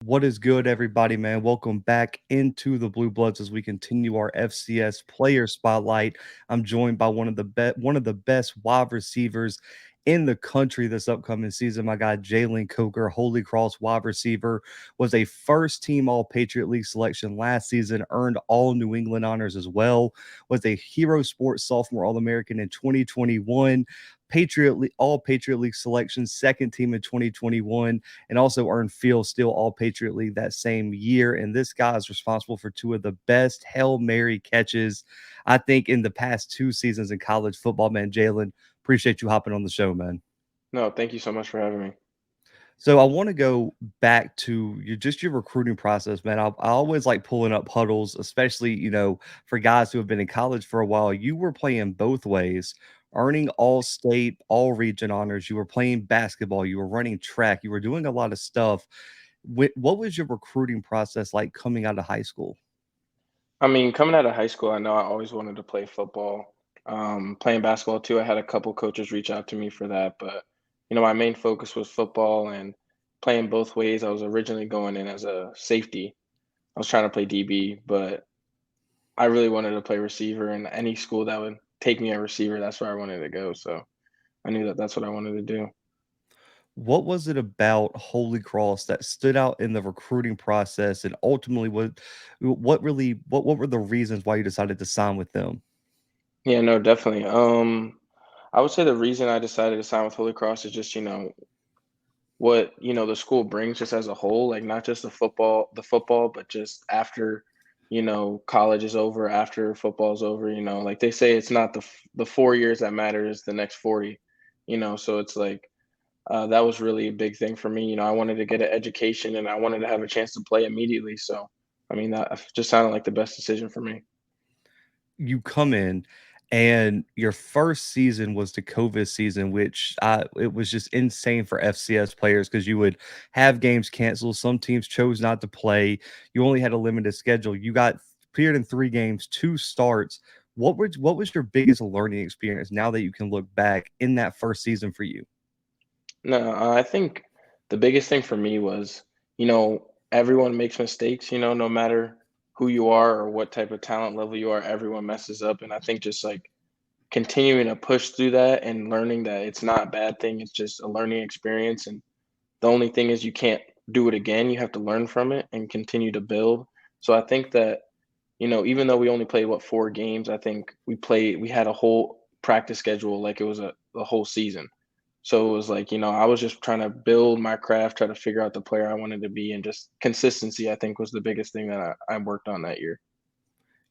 What is good, everybody, man? Welcome back into the Blue Bloods as we continue our FCS player spotlight. I'm joined by one of the best wide receivers in the country this upcoming season. My guy Jalen Coker, Holy Cross wide receiver, was a first team All Patriot League selection last season, earned all New England honors as well, was a Hero Sports sophomore All American in 2021. All Patriot League selection, second team in 2021, and also earned Field Steel All Patriot League that same year. And this guy is responsible for two of the best Hail Mary catches, I think, in the past two seasons in college football. Man, Jalen, appreciate you hopping on the show, man. No, thank you so much for having me. So I want to go back to your recruiting process, man. I always like pulling up huddles, especially for guys who have been in college for a while. You were playing both ways, earning all state, all region honors. You were playing basketball. You were running track. You were doing a lot of stuff. What was your recruiting process like coming out of high school? I mean, coming out of high school, I know I always wanted to play football. Playing basketball too, I had a couple coaches reach out to me for that, but my main focus was football and playing both ways. I was originally going in as a safety. I was trying to play DB, but I really wanted to play receiver, and any school that would take me a receiver, that's where I wanted to go. So I knew that that's what I wanted to do. What was it about Holy Cross that stood out in the recruiting process, and ultimately what were the reasons why you decided to sign with them? Yeah, no, definitely. I would say the reason I decided to sign with Holy Cross is just, what the school brings just as a whole, like not just the football, but just after college is over, after football is over, like they say, it's not the 4 years that matter, it's the next 40. So it's like, that was really a big thing for me. I wanted to get an education and I wanted to have a chance to play immediately. So I mean, that just sounded like the best decision for me. You come in and your first season was the COVID season, which it was just insane for FCS players because you would have games canceled. Some teams chose not to play. You only had a limited schedule. You got cleared in three games, two starts. What was your biggest learning experience now that you can look back in that first season for you? No, I think the biggest thing for me was, everyone makes mistakes, no matter who you are or what type of talent level you are, everyone messes up. And I think just like continuing to push through that and learning that it's not a bad thing, it's just a learning experience. And the only thing is you can't do it again. You have to learn from it and continue to build. So I think that, even though we only played 4 games, I think we had a whole practice schedule like it was a whole season. So it was like, I was just trying to build my craft, try to figure out the player I wanted to be, and just consistency, I think, was the biggest thing that I worked on that year.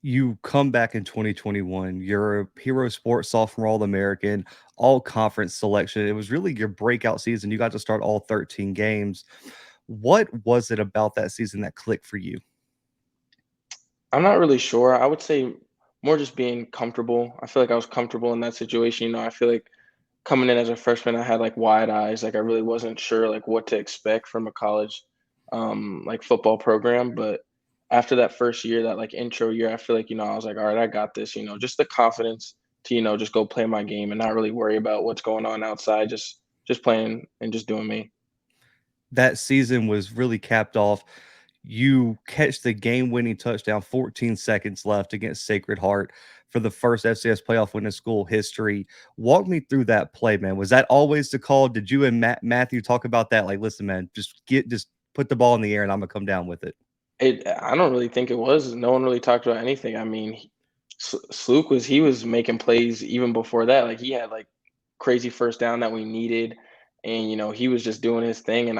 You come back in 2021. You're a Hero Sports sophomore All American, all conference selection. It was really your breakout season. You got to start all 13 games. What was it about that season that clicked for you? I'm not really sure. I would say more just being comfortable. I feel like I was comfortable in that situation. I feel like coming in as a freshman, I had like wide eyes. Like I really wasn't sure like what to expect from a college like football program. But after that first year, that like intro year, I feel like, I was like, all right, I got this, just the confidence to, just go play my game and not really worry about what's going on outside, just playing and just doing me. That season was really capped off. You catch the game-winning touchdown, 14 seconds left against Sacred Heart for the first FCS playoff win in school history. Walk me through that play, man. Was that always the call? Did you and Matthew talk about that? Like, listen, man, just put the ball in the air and I'm gonna come down with it. I don't really think it was. No one really talked about anything. I mean, Sluke he was making plays even before that. Like he had like crazy first down that we needed, and he was just doing his thing, and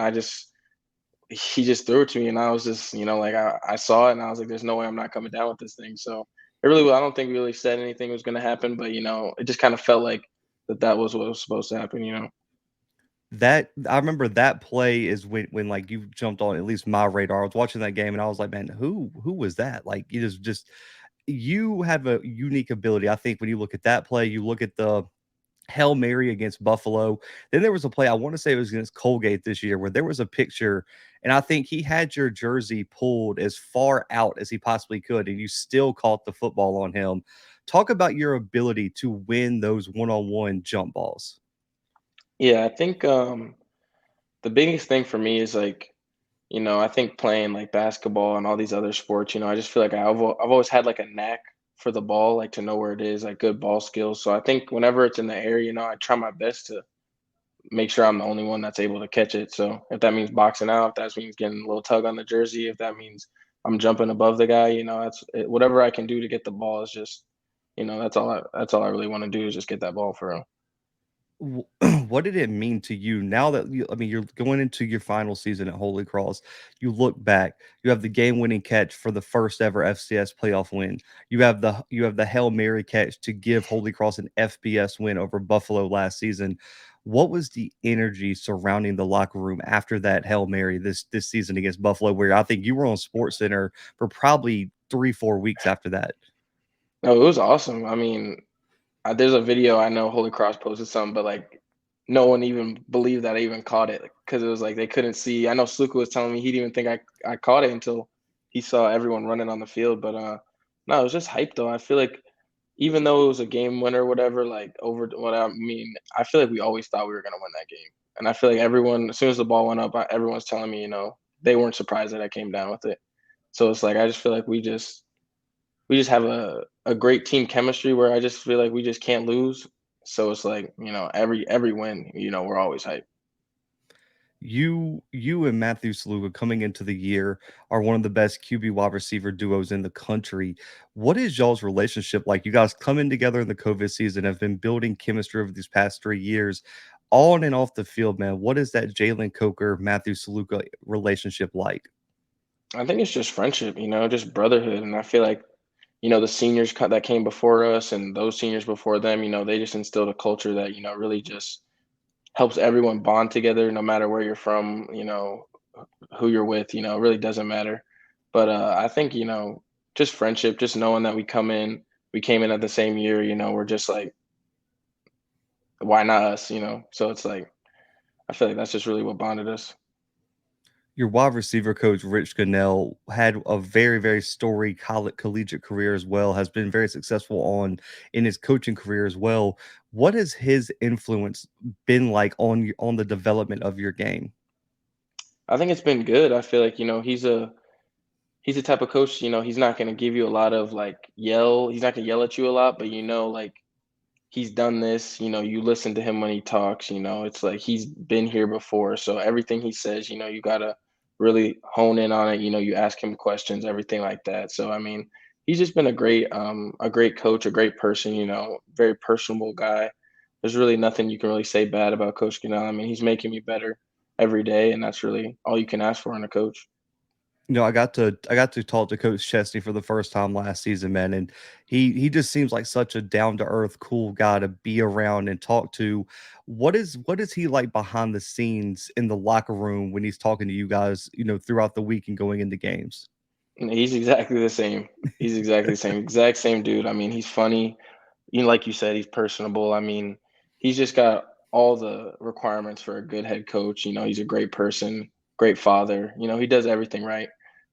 he just threw it to me, and I was just like I saw it, and I was like, there's no way I'm not coming down with this thing. So I don't think we really said anything was going to happen, but it just kind of felt like that was what was supposed to happen. That I remember that play is when like you jumped on at least my radar. I was watching that game and I was like, man, who was that? Like it is just you have a unique ability. I think when you look at that play, you look at the Hail Mary against Buffalo. Then there was a play, I want to say it was against Colgate this year, where there was a picture, and I think he had your jersey pulled as far out as he possibly could, and you still caught the football on him. Talk about your ability to win those one-on-one jump balls. Yeah, I think the biggest thing for me is like I think playing like basketball and all these other sports, I just feel like I've always had like a knack for the ball, like to know where it is, like good ball skills. So I think whenever it's in the air, I try my best to make sure I'm the only one that's able to catch it. So if that means boxing out, if that means getting a little tug on the jersey, if that means I'm jumping above the guy, whatever I can do to get the ball is just, that's all I really want to do is just get that ball for him. W what did it mean to you now that you're going into your final season at Holy Cross. You look back, you have the game-winning catch for the first ever FCS playoff win. You have the Hail Mary catch to give Holy Cross an FBS win over Buffalo last season. What was the energy surrounding the locker room after that Hail Mary this season against Buffalo, where I think you were on SportsCenter for probably 3, 4 weeks after that? No, it was awesome. I mean, there's a video I know Holy Cross posted something, but like no one even believed that I even caught it because it was like they couldn't see. I know Sluka was telling me he didn't even think I caught it until he saw everyone running on the field. But no, it was just hype though. I feel like even though it was a game winner, or whatever, like over what I mean, I feel like we always thought we were gonna win that game, and I feel like everyone, as soon as the ball went up, everyone's telling me, they weren't surprised that I came down with it. So it's like I just feel like we just have a great team chemistry where I just feel like we just can't lose. So it's like, every win, we're always hyped. You and Matthew Sluka coming into the year are one of the best QB wide receiver duos in the country. What is y'all's relationship like? You guys coming together in the COVID season, have been building chemistry over these past 3 years, on and off the field, man. What is that Jalen Coker, Matthew Sluka relationship like? I think it's just friendship, just brotherhood. And I feel like, the seniors that came before us and those seniors before them, they just instilled a culture that, really just helps everyone bond together no matter where you're from, who you're with, it really doesn't matter. But I think, just friendship, just knowing that we came in at the same year, we're just like, why not us? So it's like, I feel like that's just really what bonded us. Your wide receiver coach, Rich Gunnell, had a very, very storied collegiate career as well, has been very successful in his coaching career as well. What has his influence been like on the development of your game? I think it's been good. I feel like, he's the type of coach, he's not gonna give you a lot of like he's not gonna yell at you a lot, but like he's done this, you listen to him when he talks, it's like he's been here before. So everything he says, you gotta really hone in on it. You ask him questions, everything like that. So I mean, he's just been a great coach, a great person, very personable guy. There's really nothing you can really say bad about Coach Ganell. I mean, he's making me better every day, and that's really all you can ask for in a coach. I got to talk to Coach Chesney for the first time last season, man, and he just seems like such a down to earth, cool guy to be around and talk to. What is he like behind the scenes in the locker room when he's talking to you guys, throughout the week and going into games? And he's exactly the same. He's exactly the same, exact same dude. I mean, he's funny. Like you said, he's personable. I mean, he's just got all the requirements for a good head coach. He's a great person, great father. He does everything right.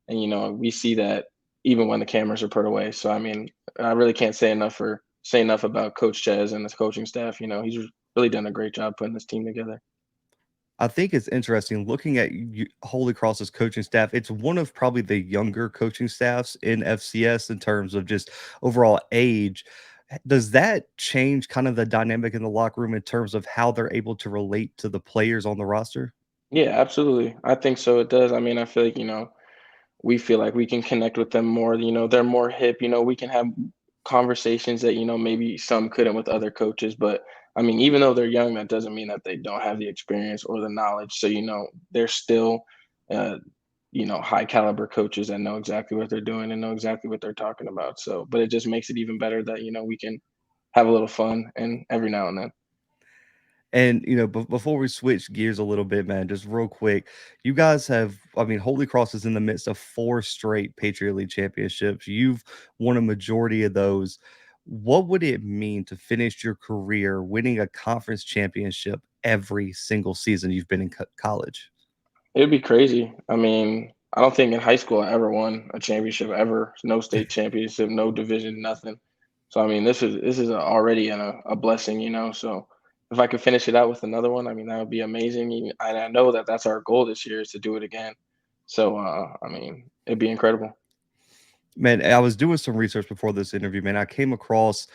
And, we see that even when the cameras are put away. So, I mean, I really can't say enough about Coach Ches and his coaching staff. He's really done a great job putting this team together. I think it's interesting looking at Holy Cross's coaching staff. It's one of probably the younger coaching staffs in FCS in terms of just overall age. Does that change kind of the dynamic in the locker room in terms of how they're able to relate to the players on the roster? Yeah, absolutely. I think so. It does. I mean, I feel like, we feel like we can connect with them more. They're more hip. We can have conversations that, maybe some couldn't with other coaches. But I mean, even though they're young, that doesn't mean that they don't have the experience or the knowledge. So, they're still, uh, high caliber coaches that know exactly what they're doing and know exactly what they're talking about. So, but it just makes it even better that, we can have a little fun and every now and then. And before we switch gears a little bit, man, just real quick, you guys have, I mean, Holy Cross is in the midst of 4 straight Patriot League championships. You've won a majority of those. What would it mean to finish your career winning a conference championship every single season you've been in college? It'd be crazy. I mean, I don't think in high school I ever won a championship ever. No state championship, no division, nothing. So I mean, this is already a blessing. So if I could finish it out with another one, I mean, that would be amazing. And I know that that's our goal this year is to do it again. So I mean, it'd be incredible. Man, I was doing some research before this interview, man. I came across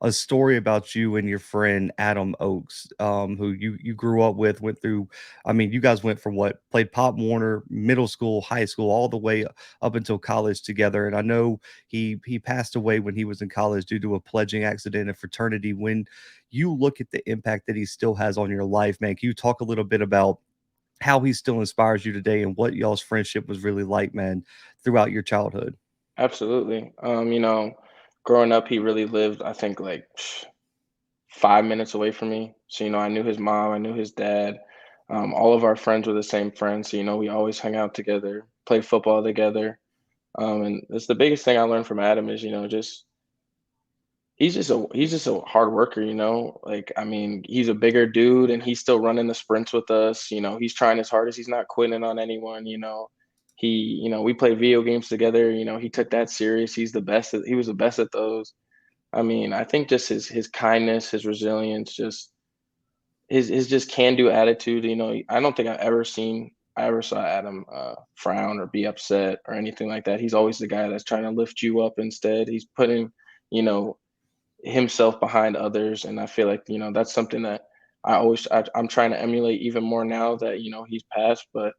a story about you and your friend Adam Oakes, who you grew up with, went through. I mean, you guys went from what played Pop Warner, middle school, high school, all the way up until college together. And I know he passed away when he was in college due to a pledging accident in fraternity. When you look at the impact that he still has on your life, man, can you talk a little bit about how he still inspires you today and what y'all's friendship was really like, man, throughout your childhood? Absolutely. Growing up, he really lived, I think, like 5 minutes away from me. So, I knew his mom, I knew his dad. All of our friends were the same friends. So, we always hung out together, played football together. And that's the biggest thing I learned from Adam is, just he's just a hard worker, Like, I mean, he's a bigger dude and he's still running the sprints with us. He's trying his hardest. He's not quitting on anyone. We play video games together. He took that serious. He was the best at those. I mean, I think just his kindness, his resilience, just his just can do attitude. I don't think I ever saw Adam frown or be upset or anything like that. He's always the guy that's trying to lift you up instead. He's putting, you know, himself behind others, and I feel like that's something that I'm trying to emulate even more now that he's passed. But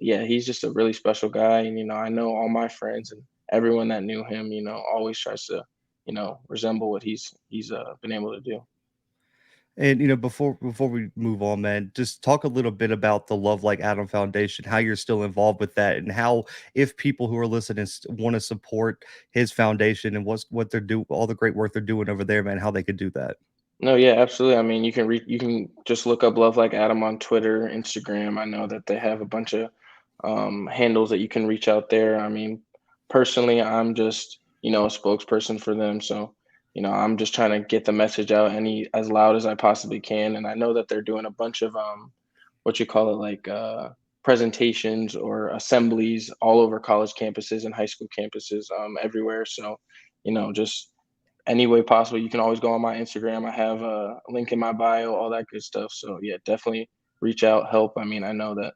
yeah, he's just a really special guy, and I know all my friends and everyone that knew him, always tries to resemble what he's been able to do. And before we move on, man, just talk a little bit about the Love Like Adam Foundation, how you're still involved with that, and how if people who are listening want to support his foundation and what they're doing, all the great work they're doing over there, man, how they could do that. No, yeah, absolutely. I mean, you can just look up Love Like Adam on Twitter, Instagram. I know that they have a bunch of handles that you can reach out there. I mean, personally, I'm just a spokesperson for them, so I'm just trying to get the message out any as loud as I possibly can. And I know that they're doing a bunch of what you call it, like presentations or assemblies all over college campuses and high school campuses everywhere. So just any way possible. You can always go on my Instagram. I have a link in my bio, all that good stuff. So yeah, definitely reach out, help. I mean, I know that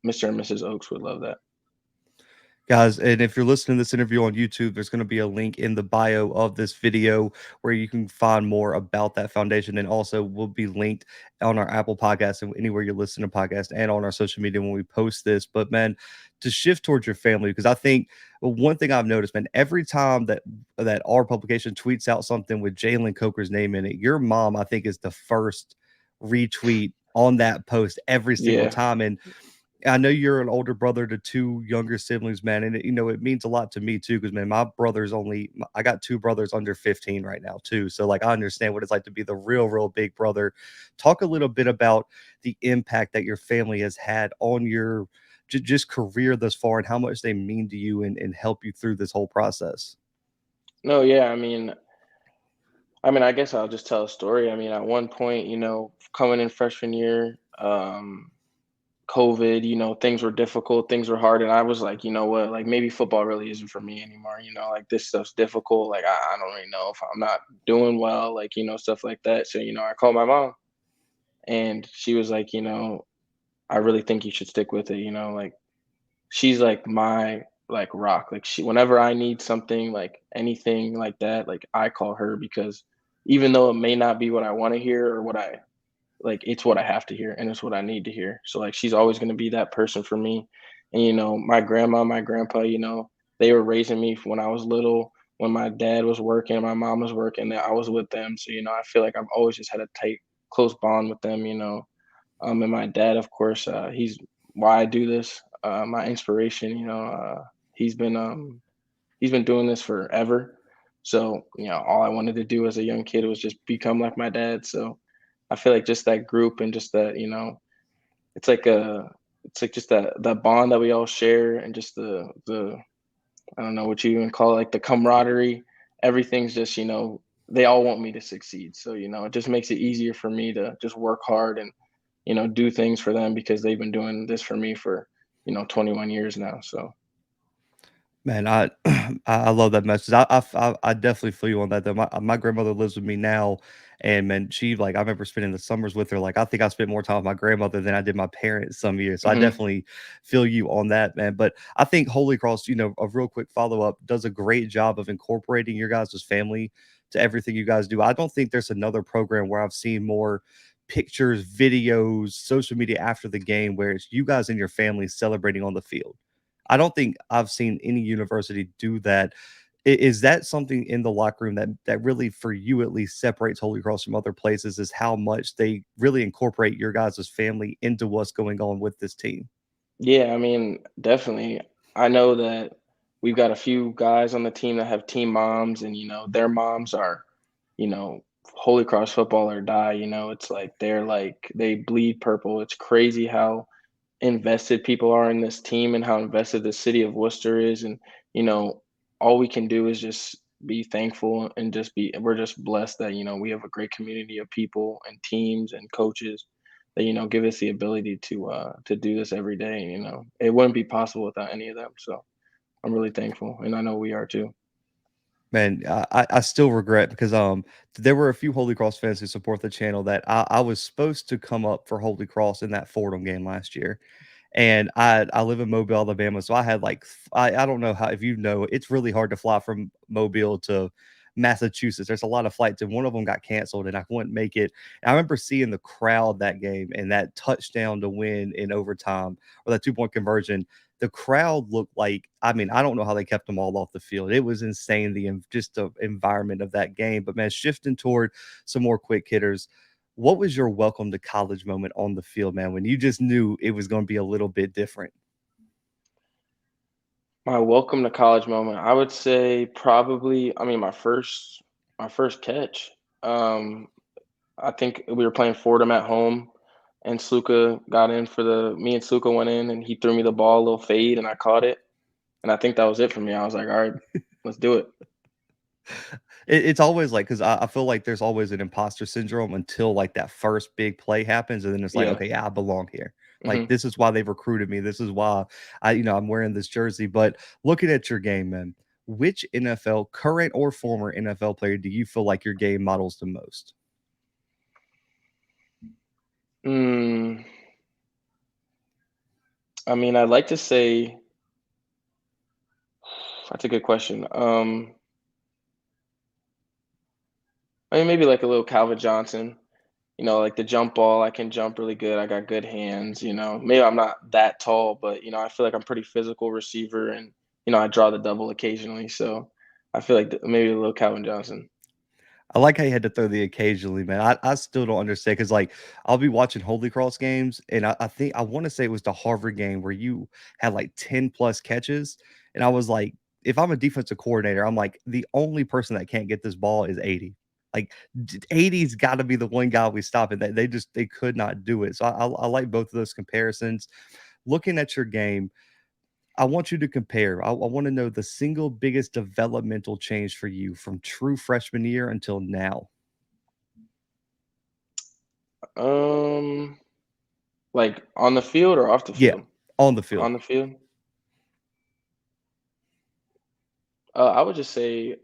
Mr. and Mrs. Oaks would love that. Guys, and if you're listening to this interview on YouTube, there's going to be a link in the bio of this video where you can find more about that foundation. And also, will be linked on our Apple podcast and anywhere you're listening to podcast and on our social media when we post this. But man, to shift towards your family, because I think one thing I've noticed, man, every time that our publication tweets out something with Jalen Coker's name in it, your mom, I think, is the first retweet on that post every single Yeah. time. And I know you're an older brother to two younger siblings, man, and it means a lot to me too. Because man, my brother's I got two brothers under 15 right now too. So like, I understand what it's like to be the real big brother. Talk a little bit about the impact that your family has had on your just career thus far, and how much they mean to you and help you through this whole process. No, yeah. I mean, I guess I'll just tell a story. I mean, at one point, coming in freshman year, COVID, things were difficult, things were hard, and I was like, you know what, like maybe football really isn't for me anymore. Like this stuff's difficult. Like I don't really know if I'm not doing well, like stuff like that. So I called my mom, and she was like, I really think you should stick with it. Like she's like my like rock. Like whenever I need something, like anything like that, like I call her because even though it may not be what I want to hear or what I like, it's what I have to hear and it's what I need to hear. So like she's always going to be that person for me. And my grandma, my grandpa, they were raising me when I was little. When my dad was working, my mom was working, I was with them. So I feel like I've always just had a tight, close bond with them. And my dad, of course, he's why I do this. My inspiration. He's been doing this forever. So all I wanted to do as a young kid was just become like my dad. So I feel like just that group and just that, it's like a it's like just that bond that we all share and just the I don't know what you even call it, like the camaraderie. Everything's just, they all want me to succeed. So, it just makes it easier for me to just work hard and, do things for them because they've been doing this for me for, 21 years now. So Man, I I love that message. I definitely feel you on that though. My grandmother lives with me now, And man, she like I remember spending the summers with her. Like I think I spent more time with my grandmother than I did my parents some years. So I Hmm. definitely feel you on that, man. But I think Holy Cross, a real quick follow up, does a great job of incorporating your guys' family to everything you guys do. I don't think there's another program where I've seen more pictures, videos, social media after the game where it's you guys and your family celebrating on the field. I don't think I've seen any university do that. Is that something in the locker room that really, for you at least, separates Holy Cross from other places? Is how much they really incorporate your guys' family into what's going on with this team? Yeah, I mean, definitely. I know that we've got a few guys on the team that have team moms, and their moms are, you know, Holy Cross football or die. It's like they bleed purple. It's crazy how invested people are in this team and how invested the city of Worcester is. And, you know, all we can do is just be thankful and we're just blessed that, we have a great community of people and teams and coaches that, give us the ability to do this every day. It wouldn't be possible without any of them. So I'm really thankful. And I know we are too. Man, I still regret because there were a few Holy Cross fans who support the channel that I was supposed to come up for Holy Cross in that Fordham game last year. And I live in Mobile, Alabama, so I had like I don't know how if you know, it's really hard to fly from Mobile to Massachusetts. There's a lot of flights, and one of them got canceled, and I wouldn't make it. And I remember seeing the crowd that game and that touchdown to win in overtime or that 2 point conversion. The crowd looked like I mean I don't know how they kept them all off the field. It was insane just the environment of that game. But man, shifting toward some more quick hitters, what was your welcome to college moment on the field, man, when you just knew it was gonna be a little bit different? My welcome to college moment, I would say probably, I mean, my first catch. Um, I think we were playing Fordham at home, and Sluka got in for me and Sluka went in, and he threw me the ball, a little fade, and I caught it. And I think that was it for me. I was like, all right, let's do it. It's always like because I feel like there's always an imposter syndrome until like that first big play happens, and then it's like, Yeah. okay, yeah, I belong here. Like Hmm. this is why they recruited me. This is why I'm wearing this jersey. But looking at your game, man, which NFL, current or former NFL player, do you feel like your game models the most? Mm, I mean, I'd like to say that's a good question. I mean, maybe like a little Calvin Johnson. Like the jump ball, I can jump really good. I got good hands. Maybe I'm not that tall, but I feel like I'm pretty physical receiver, and I draw the double occasionally. So I feel like maybe a little Calvin Johnson. I like how you had to throw the occasionally, man. I still don't understand because like I'll be watching Holy Cross games, and I think I want to say it was the Harvard game where you had like 10 plus catches. And I was like, if I'm a defensive coordinator, I'm like, the only person that can't get this ball is 80. Like 80's got to be the one guy we stop it. That they could not do it. So I like both of those comparisons. Looking at your game, I want you to compare. I want to know the single biggest developmental change for you from true freshman year until now. Um, like on the field or off the Yeah, field? on the field. On the field. I would just say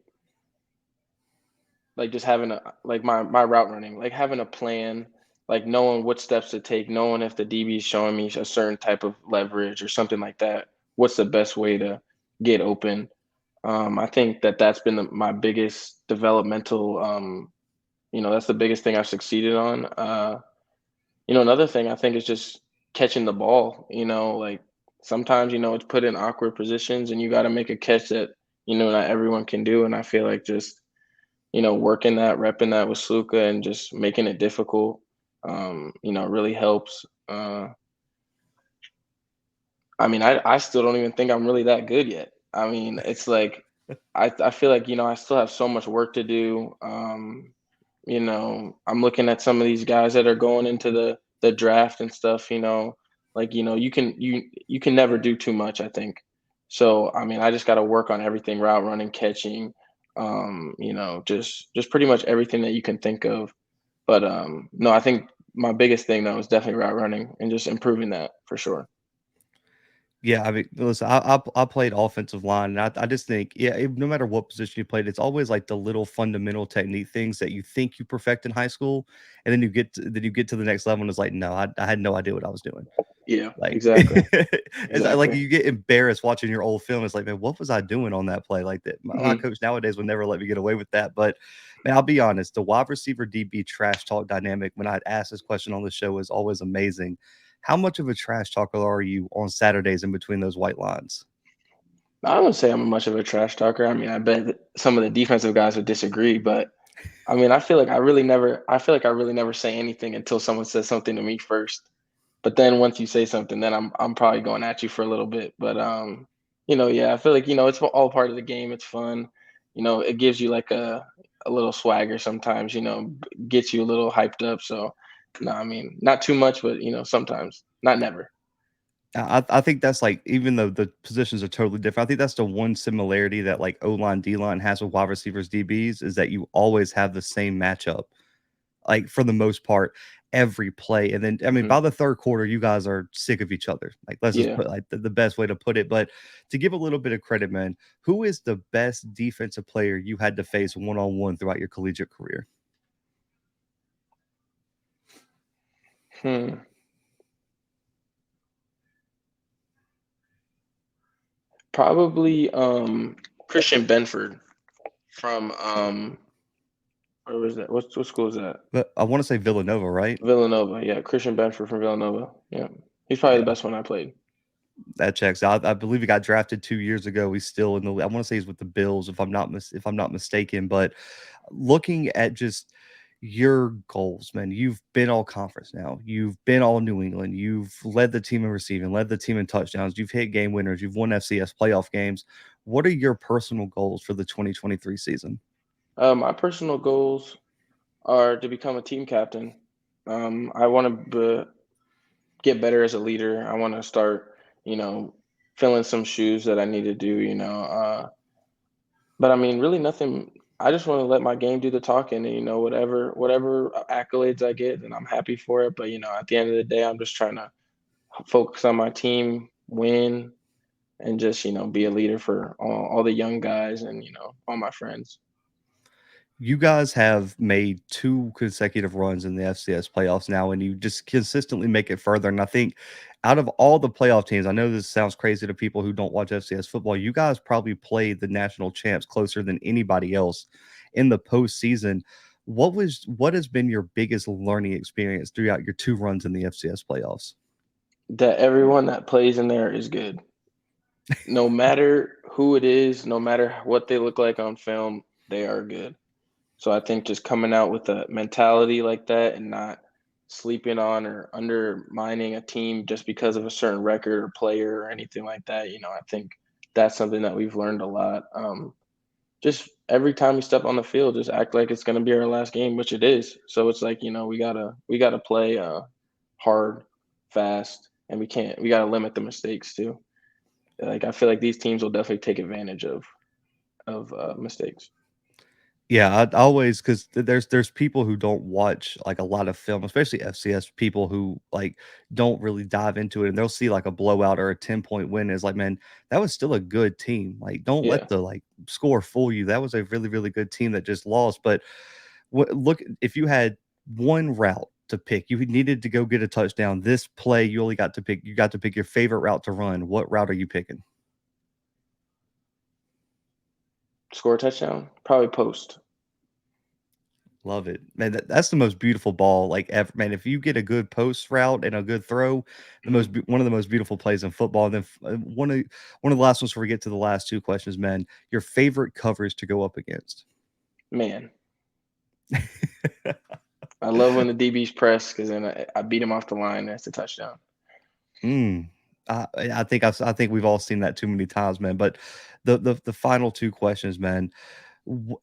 like just having a like my route running, like having a plan, like knowing what steps to take, knowing if the DB is showing me a certain type of leverage or something like that. What's the best way to get open? I think that that's been my biggest developmental. That's the biggest thing I've succeeded on. Another thing I think is just catching the ball. Like sometimes it's put in awkward positions, and you got to make a catch that not everyone can do. And I feel like just working that, repping that with Sluka and just making it difficult, really helps. I mean, I still don't even think I'm really that good yet. I mean, it's like I feel like I still have so much work to do. I'm looking at some of these guys that are going into the draft and stuff. Like you can never do too much. I think so. I mean, I just got to work on everything: route running, catching, just pretty much everything that you can think of. But no, I think my biggest thing though is definitely route running and just improving that for sure. Yeah, I mean, listen, I played offensive line, and I just think, yeah, no matter what position you played, it's always like the little fundamental technique things that you think you perfect in high school, and then you get to the next level, and it's like, no, I had no idea what I was doing. Yeah, Like, exactly, it's like exactly. you get embarrassed watching your old film. It's like, man, what was I doing on that play? Like that, my Hmm. coach nowadays would never let me get away with that. But man, I'll be honest, the wide receiver DB trash talk dynamic when I ask this question on the show is always amazing. How much of a trash talker are you on Saturdays in between those white lines? I don't say I'm much of a trash talker. I mean, I bet that some of the defensive guys would disagree, but I mean, I feel like I really never say anything until someone says something to me first. But then once you say something, then I'm probably going at you for a little bit. But yeah, I feel like it's all part of the game. It's fun. It gives you like a little swagger sometimes. Gets you a little hyped up. So no, I mean not too much, but sometimes, not never. I think that's like even though the positions are totally different, I think that's the one similarity that like O line, D line has with wide receivers, DBs is that you always have the same matchup. Like for the most part, every play. And then I mean, Hmm. by the third quarter, you guys are sick of each other. Like let's just Yeah. put like the best way to put it. But to give a little bit of credit, man, who is the best defensive player you had to face one on one throughout your collegiate career? Hmm. Probably Christian Benford from where was that? What school is that? But I want to say Villanova, right? Villanova. Yeah, Christian Benford from Villanova. Yeah. He's probably the Yeah. best one I played. That checks out. I believe he got drafted 2 years ago. He's still in the I wanna say he's with the Bills if I'm not mistaken, but looking at just your goals, man, you've been all conference now. You've been all New England. You've led the team in receiving, led the team in touchdowns. You've hit game winners. You've won FCS playoff games. What are your personal goals for the 2023 season? My personal goals are to become a team captain. I want to get better as a leader. I want to start, you know, filling some shoes that I need to do. But I mean, really nothing. I just want to let my game do the talking, and whatever accolades I get, and I'm happy for it. But at the end of the day, I'm just trying to focus on my team, win, and just be a leader for all the young guys and all my friends. You guys have made 2 consecutive runs in the FCS playoffs now, and you just consistently make it further. And I think out of all the playoff teams, I know this sounds crazy to people who don't watch FCS football. You guys probably played the national champs closer than anybody else in the postseason. What has been your biggest learning experience throughout your 2 runs in the FCS playoffs? That everyone that plays in there is good, no matter who it is, no matter what they look like on film, they are good. So I think just coming out with a mentality like that and not sleeping on or undermining a team just because of a certain record or player or anything like that, I think that's something that we've learned a lot. Just every time we step on the field, just act like it's going to be our last game, which it is. So it's like we gotta play hard, fast, and we gotta limit the mistakes too. Like I feel like these teams will definitely take advantage of mistakes. Yeah, I always because there's people who don't watch like a lot of film, especially FCS people who like don't really dive into it, and they'll see like a blowout or a 10-point win is like, man, that was still a good team. Like, don't let Yeah. the like score fool you. That was a really really good team that just lost. But look, if you had one route to pick, you needed to go get a touchdown. This play, you only got to pick. You got to pick your favorite route to run. What route are you picking? Score a touchdown, probably post. Love it, man. That's the most beautiful ball like ever, man. If you get a good post route and a good throw, Mhm. one of the most beautiful plays in football. And then one of the last ones before we get to the last 2 questions, man. Your favorite coverage to go up against? Man, I love when the DBs press because then I beat him off the line. That's a touchdown. Mm. I think we've all seen that too many times, man. But the final 2 questions, man.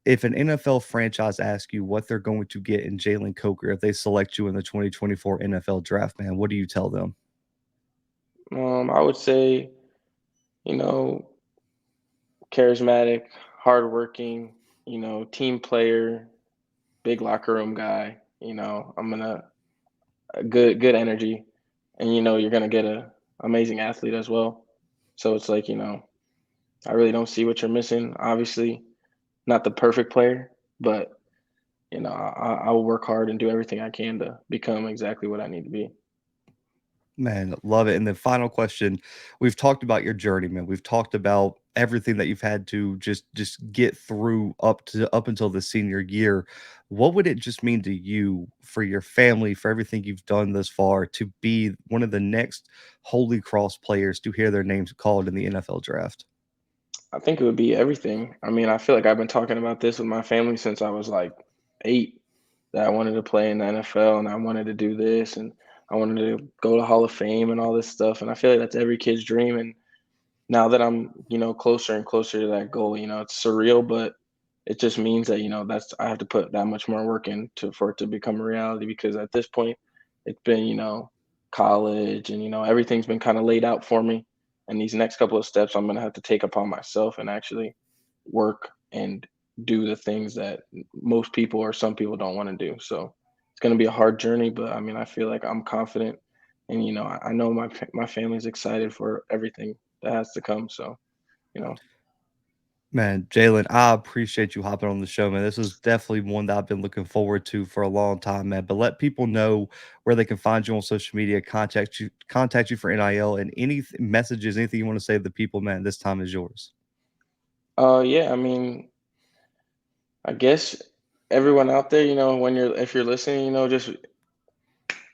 If an NFL franchise asks you what they're going to get in Jalen Coker if they select you in the 2024 NFL draft, man, what do you tell them? I would say, you know, charismatic, hardworking, team player, big locker room guy. I'm gonna a good energy, and you're gonna get a amazing athlete as well. So it's like, I really don't see what you're missing. Obviously, not the perfect player, but I will work hard and do everything I can to become exactly what I need to be. Man, love it. And then final question. We've talked about your journey, man. We've talked about everything that you've had to just get through up until the senior year. What would it just mean to you, for your family, for everything you've done thus far, to be one of the next Holy Cross players to hear their names called in the NFL draft? I think it would be everything. I mean, I feel like I've been talking about this with my family since I was like 8, that I wanted to play in the NFL and I wanted to do this and I wanted to go to Hall of Fame and all this stuff. And I feel like that's every kid's dream. And now that I'm, closer and closer to that goal, it's surreal, but it just means that, that's I have to put that much more work into for it to become a reality because at this point it's been, college and everything's been kind of laid out for me. And these next couple of steps I'm gonna have to take upon myself and actually work and do the things that most people or some people don't want to do. So it's going to be a hard journey, but I mean, I feel like I'm confident, and I know my family's excited for everything that has to come. So you know, Man, Jalen, I appreciate you hopping on the show, man. This is definitely one that I've been looking forward to for a long time, man. But let people know where they can find you on social media, contact you for NIL, and any messages, anything you want to say to the people, man. This time is yours. yeah, I mean, I guess everyone out there, when if you're listening, just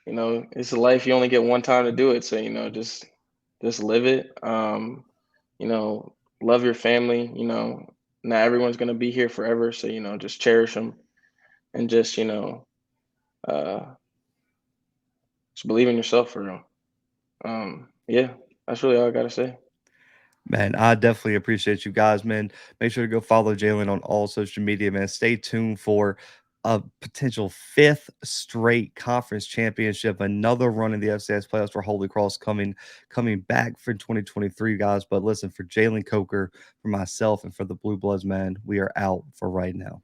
it's a life you only get one time to do it, so just live it. You know, love your family. Not everyone's gonna be here forever, so just cherish them and uh, just believe in yourself for real. Yeah, that's really all I gotta say. Man, I definitely appreciate you guys, man. Make sure to go follow Jalen on all social media, man. Stay tuned for a potential fifth straight conference championship, another run in the FCS playoffs for Holy Cross coming back for 2023, guys. But listen, for Jalen Coker, for myself, and for the Blue Bloods, man, we are out for right now.